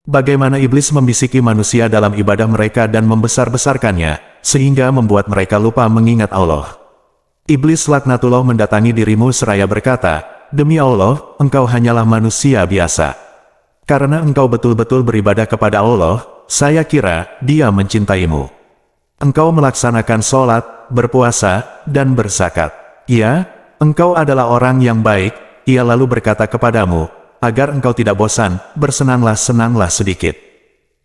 Bagaimana iblis membisiki manusia dalam ibadah mereka dan membesar-besarkannya, sehingga membuat mereka lupa mengingat Allah. Iblis laknatullah mendatangi dirimu seraya berkata, "Demi Allah, engkau hanyalah manusia biasa. Karena engkau betul-betul beribadah kepada Allah, saya kira Dia mencintaimu. Engkau melaksanakan sholat, berpuasa, dan berzakat. Ya, engkau adalah orang yang baik." Ia lalu berkata kepadamu, "Agar engkau tidak bosan, bersenanglah-senanglah sedikit.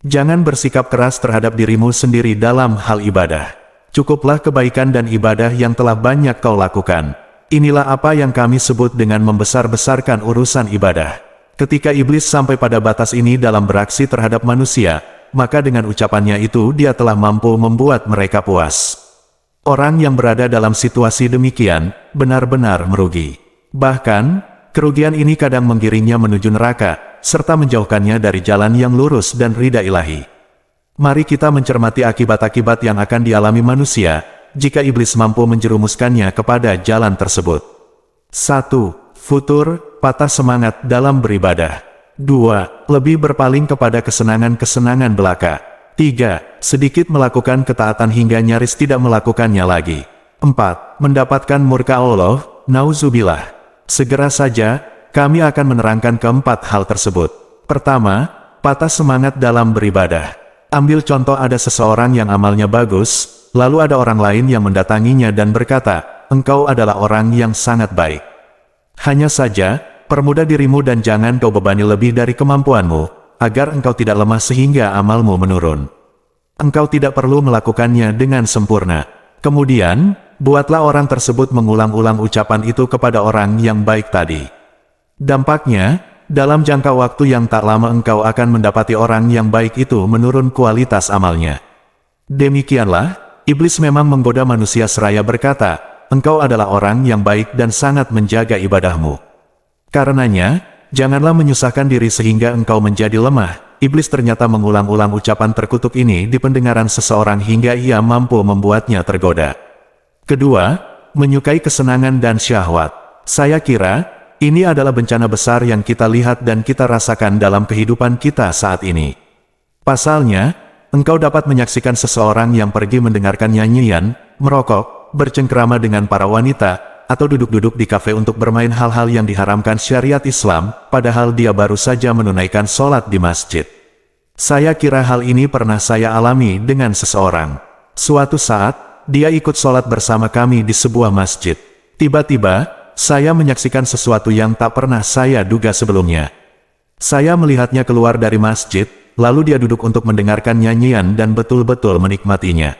Jangan bersikap keras terhadap dirimu sendiri dalam hal ibadah. Cukuplah kebaikan dan ibadah yang telah banyak kau lakukan." Inilah apa yang kami sebut dengan membesar-besarkan urusan ibadah. Ketika iblis sampai pada batas ini dalam beraksi terhadap manusia, maka dengan ucapannya itu dia telah mampu membuat mereka puas. Orang yang berada dalam situasi demikian, benar-benar merugi. Bahkan, kerugian ini kadang menggiringnya menuju neraka, serta menjauhkannya dari jalan yang lurus dan ridha ilahi. Mari kita mencermati akibat-akibat yang akan dialami manusia, jika iblis mampu menjerumuskannya kepada jalan tersebut. 1. Futur, patah semangat dalam beribadah. 2. Lebih berpaling kepada kesenangan-kesenangan belaka. 3. Sedikit melakukan ketaatan hingga nyaris tidak melakukannya lagi. 4. Mendapatkan murka Allah, nauzubillah. Segera saja, kami akan menerangkan keempat hal tersebut. Pertama, patah semangat dalam beribadah. Ambil contoh, ada seseorang yang amalnya bagus, lalu ada orang lain yang mendatanginya dan berkata, "Engkau adalah orang yang sangat baik. Hanya saja, permudah dirimu dan jangan kau bebani lebih dari kemampuanmu, agar engkau tidak lemah sehingga amalmu menurun. Engkau tidak perlu melakukannya dengan sempurna." Kemudian, buatlah orang tersebut mengulang-ulang ucapan itu kepada orang yang baik tadi. Dampaknya, dalam jangka waktu yang tak lama engkau akan mendapati orang yang baik itu menurun kualitas amalnya. Demikianlah, iblis memang menggoda manusia seraya berkata, "Engkau adalah orang yang baik dan sangat menjaga ibadahmu. Karenanya, janganlah menyusahkan diri sehingga engkau menjadi lemah." Iblis ternyata mengulang-ulang ucapan terkutuk ini di pendengaran seseorang hingga ia mampu membuatnya tergoda. Kedua, menyukai kesenangan dan syahwat. Saya kira, ini adalah bencana besar yang kita lihat dan kita rasakan dalam kehidupan kita saat ini. Pasalnya, engkau dapat menyaksikan seseorang yang pergi mendengarkan nyanyian, merokok, bercengkrama dengan para wanita, atau duduk-duduk di kafe untuk bermain hal-hal yang diharamkan syariat Islam, padahal dia baru saja menunaikan sholat di masjid. Saya kira hal ini pernah saya alami dengan seseorang. Suatu saat, dia ikut sholat bersama kami di sebuah masjid. Tiba-tiba, saya menyaksikan sesuatu yang tak pernah saya duga sebelumnya. Saya melihatnya keluar dari masjid, lalu dia duduk untuk mendengarkan nyanyian dan betul-betul menikmatinya.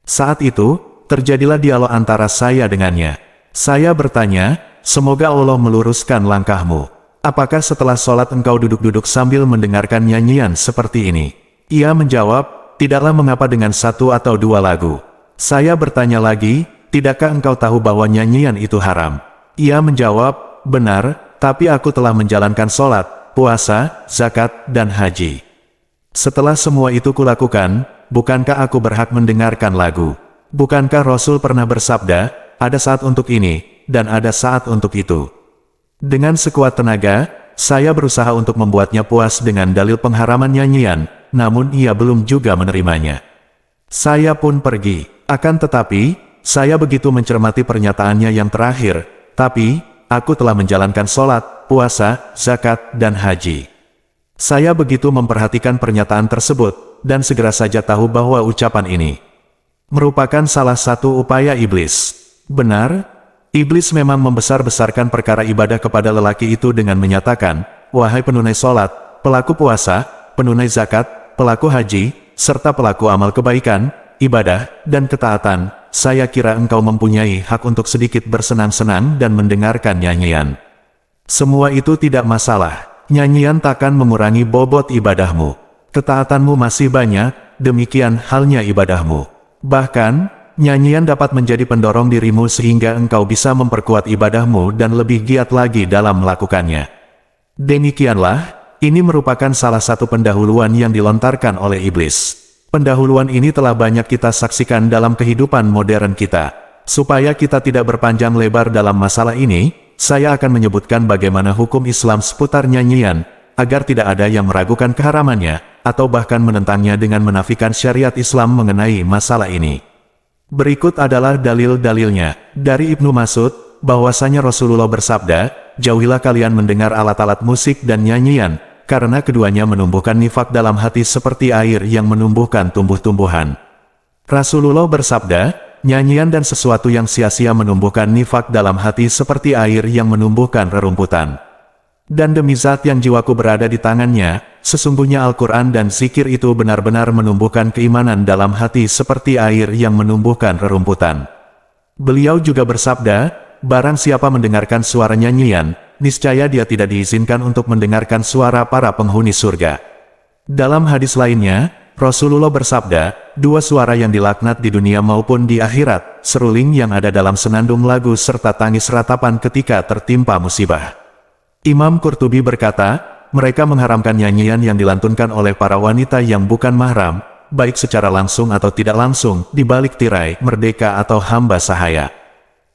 Saat itu, terjadilah dialog antara saya dengannya. Saya bertanya, "Semoga Allah meluruskan langkahmu. Apakah setelah sholat engkau duduk-duduk sambil mendengarkan nyanyian seperti ini?" Ia menjawab, "Tidaklah mengapa dengan satu atau dua lagu." Saya bertanya lagi, "Tidakkah engkau tahu bahwa nyanyian itu haram?" Ia menjawab, "Benar, tapi aku telah menjalankan sholat, puasa, zakat, dan haji. Setelah semua itu kulakukan, bukankah aku berhak mendengarkan lagu? Bukankah Rasul pernah bersabda, ada saat untuk ini, dan ada saat untuk itu?" Dengan sekuat tenaga, saya berusaha untuk membuatnya puas dengan dalil pengharaman nyanyian, namun ia belum juga menerimanya. Saya pun pergi. Akan tetapi, saya begitu mencermati pernyataannya yang terakhir, "Tapi, aku telah menjalankan sholat, puasa, zakat, dan haji." Saya begitu memperhatikan pernyataan tersebut, dan segera saja tahu bahwa ucapan ini merupakan salah satu upaya iblis. Benar, iblis memang membesar-besarkan perkara ibadah kepada lelaki itu dengan menyatakan, "Wahai penunai sholat, pelaku puasa, penunai zakat, pelaku haji, serta pelaku amal kebaikan, ibadah, dan ketaatan, saya kira engkau mempunyai hak untuk sedikit bersenang-senang dan mendengarkan nyanyian. Semua itu tidak masalah. Nyanyian takkan mengurangi bobot ibadahmu. Ketaatanmu masih banyak, demikian halnya ibadahmu. Bahkan, nyanyian dapat menjadi pendorong dirimu sehingga engkau bisa memperkuat ibadahmu dan lebih giat lagi dalam melakukannya." Demikianlah, ini merupakan salah satu pendahuluan yang dilontarkan oleh iblis. Pendahuluan ini telah banyak kita saksikan dalam kehidupan modern kita. Supaya kita tidak berpanjang lebar dalam masalah ini, saya akan menyebutkan bagaimana hukum Islam seputar nyanyian, agar tidak ada yang meragukan keharamannya, atau bahkan menentangnya dengan menafikan syariat Islam mengenai masalah ini. Berikut adalah dalil-dalilnya. Dari Ibnu Mas'ud, bahwasanya Rasulullah bersabda, "Jauhilah kalian mendengar alat-alat musik dan nyanyian, karena keduanya menumbuhkan nifak dalam hati seperti air yang menumbuhkan tumbuh-tumbuhan." Rasulullah bersabda, nyanyian dan sesuatu yang sia-sia menumbuhkan nifak dalam hati seperti air yang menumbuhkan rerumputan. Dan demi zat yang jiwaku berada di tangannya, sesungguhnya Al-Quran dan zikir itu benar-benar menumbuhkan keimanan dalam hati seperti air yang menumbuhkan rerumputan. Beliau juga bersabda, barang siapa mendengarkan suara nyanyian, niscaya dia tidak diizinkan untuk mendengarkan suara para penghuni surga. Dalam hadis lainnya, Rasulullah bersabda, dua suara yang dilaknat di dunia maupun di akhirat, seruling yang ada dalam senandung lagu serta tangis ratapan ketika tertimpa musibah. Imam Qurtubi berkata, mereka mengharamkan nyanyian yang dilantunkan oleh para wanita yang bukan mahram, baik secara langsung atau tidak langsung, di balik tirai, merdeka atau hamba sahaya.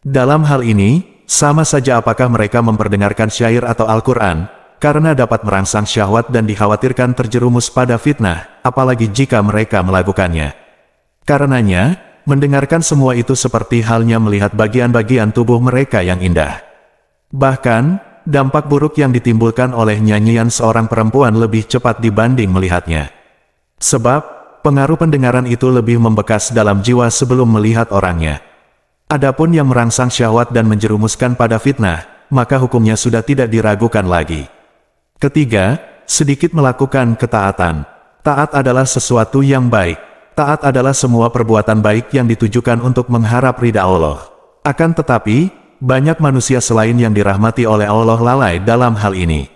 Dalam hal ini, sama saja apakah mereka memperdengarkan syair atau Al-Quran, karena dapat merangsang syahwat dan dikhawatirkan terjerumus pada fitnah, apalagi jika mereka melakukannya. Karenanya, mendengarkan semua itu seperti halnya melihat bagian-bagian tubuh mereka yang indah. Bahkan, dampak buruk yang ditimbulkan oleh nyanyian seorang perempuan lebih cepat dibanding melihatnya. Sebab, pengaruh pendengaran itu lebih membekas dalam jiwa sebelum melihat orangnya. Adapun yang merangsang syahwat dan menjerumuskan pada fitnah, maka hukumnya sudah tidak diragukan lagi. Ketiga, sedikit melakukan ketaatan. Taat adalah sesuatu yang baik. Taat adalah semua perbuatan baik yang ditujukan untuk mengharap ridha Allah. Akan tetapi, banyak manusia selain yang dirahmati oleh Allah lalai dalam hal ini.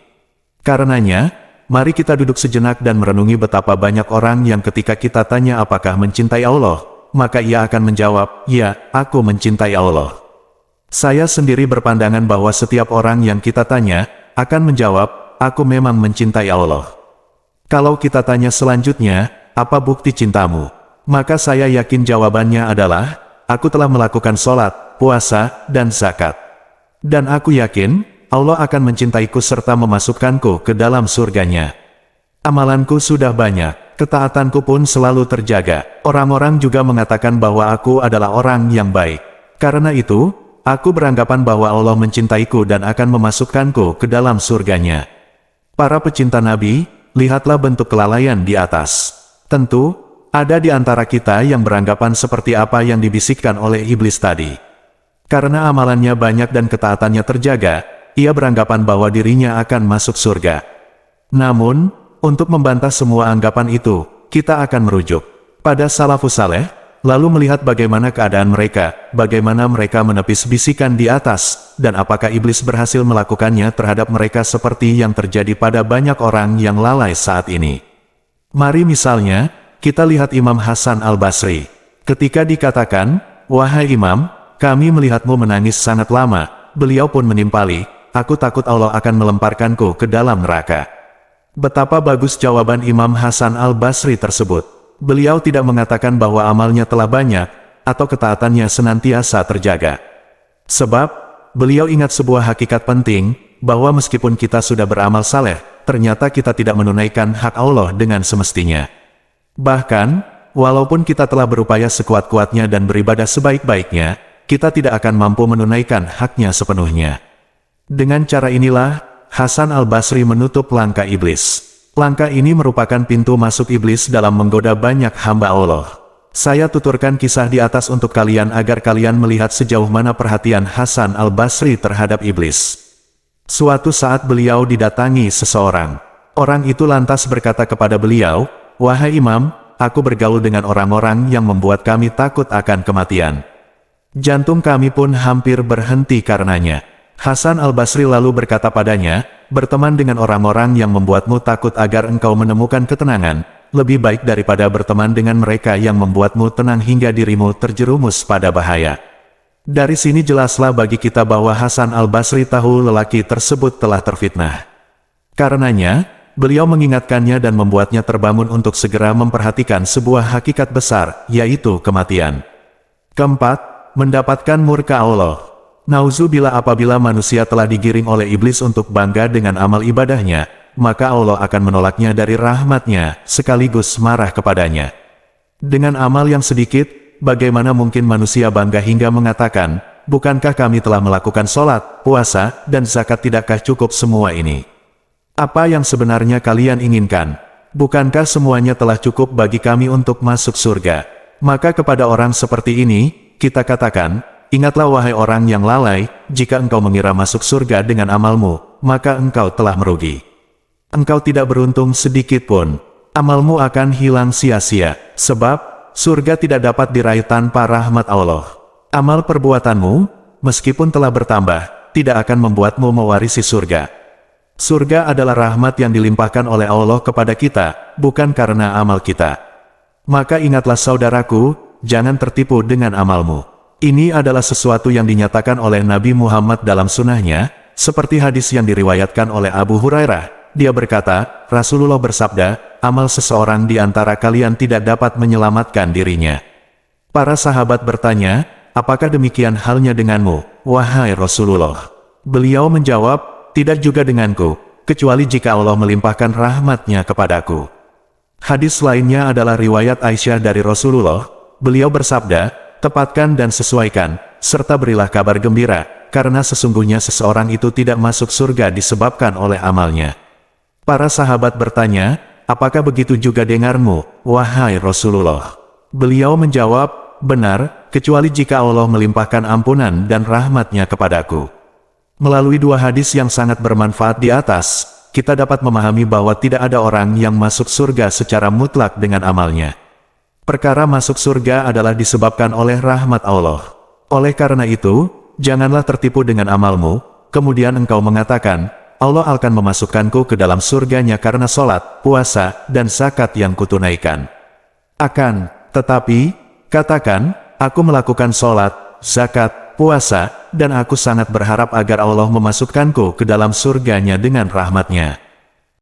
Karenanya, mari kita duduk sejenak dan merenungi betapa banyak orang yang ketika kita tanya apakah mencintai Allah, maka ia akan menjawab, ya, aku mencintai Allah. Saya sendiri berpandangan bahwa setiap orang yang kita tanya, akan menjawab, aku memang mencintai Allah. Kalau kita tanya selanjutnya, apa bukti cintamu? Maka saya yakin jawabannya adalah, aku telah melakukan sholat, puasa, dan zakat. Dan aku yakin, Allah akan mencintaiku serta memasukkanku ke dalam surganya. Amalanku sudah banyak, ketaatanku pun selalu terjaga. Orang-orang juga mengatakan bahwa aku adalah orang yang baik. Karena itu, aku beranggapan bahwa Allah mencintaiku dan akan memasukkanku ke dalam surganya. Para pecinta Nabi, lihatlah bentuk kelalaian di atas. Tentu, ada di antara kita yang beranggapan seperti apa yang dibisikkan oleh iblis tadi. Karena amalannya banyak dan ketaatannya terjaga, ia beranggapan bahwa dirinya akan masuk surga. Namun, untuk membantah semua anggapan itu, kita akan merujuk pada salafus saleh, lalu melihat bagaimana keadaan mereka, bagaimana mereka menepis bisikan di atas, dan apakah iblis berhasil melakukannya terhadap mereka seperti yang terjadi pada banyak orang yang lalai saat ini. Mari misalnya, kita lihat Imam Hasan Al-Basri. Ketika dikatakan, wahai Imam, kami melihatmu menangis sangat lama, beliau pun menimpali, aku takut Allah akan melemparkanku ke dalam neraka. Betapa bagus jawaban Imam Hasan Al-Basri tersebut. Beliau tidak mengatakan bahwa amalnya telah banyak, atau ketaatannya senantiasa terjaga. Sebab, beliau ingat sebuah hakikat penting, bahwa meskipun kita sudah beramal saleh, ternyata kita tidak menunaikan hak Allah dengan semestinya. Bahkan, walaupun kita telah berupaya sekuat-kuatnya dan beribadah sebaik-baiknya, kita tidak akan mampu menunaikan haknya sepenuhnya. Dengan cara inilah, Hasan Al-Basri menutup langkah iblis. Langkah ini merupakan pintu masuk iblis dalam menggoda banyak hamba Allah. Saya tuturkan kisah di atas untuk kalian agar kalian melihat sejauh mana perhatian Hasan Al-Basri terhadap iblis. Suatu saat beliau didatangi seseorang. Orang itu lantas berkata kepada beliau, wahai Imam, aku bergaul dengan orang-orang yang membuat kami takut akan kematian. Jantung kami pun hampir berhenti karenanya. Hasan Al-Basri lalu berkata padanya, berteman dengan orang-orang yang membuatmu takut agar engkau menemukan ketenangan, lebih baik daripada berteman dengan mereka yang membuatmu tenang hingga dirimu terjerumus pada bahaya. Dari sini jelaslah bagi kita bahwa Hasan Al-Basri tahu lelaki tersebut telah terfitnah. Karenanya, beliau mengingatkannya dan membuatnya terbangun untuk segera memperhatikan sebuah hakikat besar, yaitu kematian. Keempat, mendapatkan murka Allah. Nauzubillah, apabila manusia telah digiring oleh iblis untuk bangga dengan amal ibadahnya, maka Allah akan menolaknya dari rahmatnya, sekaligus marah kepadanya. Dengan amal yang sedikit, bagaimana mungkin manusia bangga hingga mengatakan, bukankah kami telah melakukan sholat, puasa, dan zakat, tidakkah cukup semua ini? Apa yang sebenarnya kalian inginkan? Bukankah semuanya telah cukup bagi kami untuk masuk surga? Maka kepada orang seperti ini, kita katakan, ingatlah wahai orang yang lalai, jika engkau mengira masuk surga dengan amalmu, maka engkau telah merugi. Engkau tidak beruntung sedikit pun. Amalmu akan hilang sia-sia, sebab surga tidak dapat diraih tanpa rahmat Allah. Amal perbuatanmu, meskipun telah bertambah, tidak akan membuatmu mewarisi surga. Surga adalah rahmat yang dilimpahkan oleh Allah kepada kita, bukan karena amal kita. Maka ingatlah saudaraku, jangan tertipu dengan amalmu. Ini adalah sesuatu yang dinyatakan oleh Nabi Muhammad dalam sunnahnya, seperti hadis yang diriwayatkan oleh Abu Hurairah. Dia berkata, Rasulullah bersabda, amal seseorang di antara kalian tidak dapat menyelamatkan dirinya. Para sahabat bertanya, apakah demikian halnya denganmu, wahai Rasulullah? Beliau menjawab, tidak juga denganku, kecuali jika Allah melimpahkan rahmatnya kepadaku. Hadis lainnya adalah riwayat Aisyah dari Rasulullah. Beliau bersabda, tepatkan dan sesuaikan, serta berilah kabar gembira, karena sesungguhnya seseorang itu tidak masuk surga disebabkan oleh amalnya. Para sahabat bertanya, apakah begitu juga dengarmu, wahai Rasulullah? Beliau menjawab, benar, kecuali jika Allah melimpahkan ampunan dan rahmatnya kepadaku. Melalui dua hadis yang sangat bermanfaat di atas, kita dapat memahami bahwa tidak ada orang yang masuk surga secara mutlak dengan amalnya. Perkara masuk surga adalah disebabkan oleh rahmat Allah. Oleh karena itu, janganlah tertipu dengan amalmu, kemudian engkau mengatakan, Allah akan memasukkanku ke dalam surganya karena sholat, puasa, dan zakat yang kutunaikan. Akan tetapi, katakan, aku melakukan sholat, zakat, puasa, dan aku sangat berharap agar Allah memasukkanku ke dalam surganya dengan rahmatnya.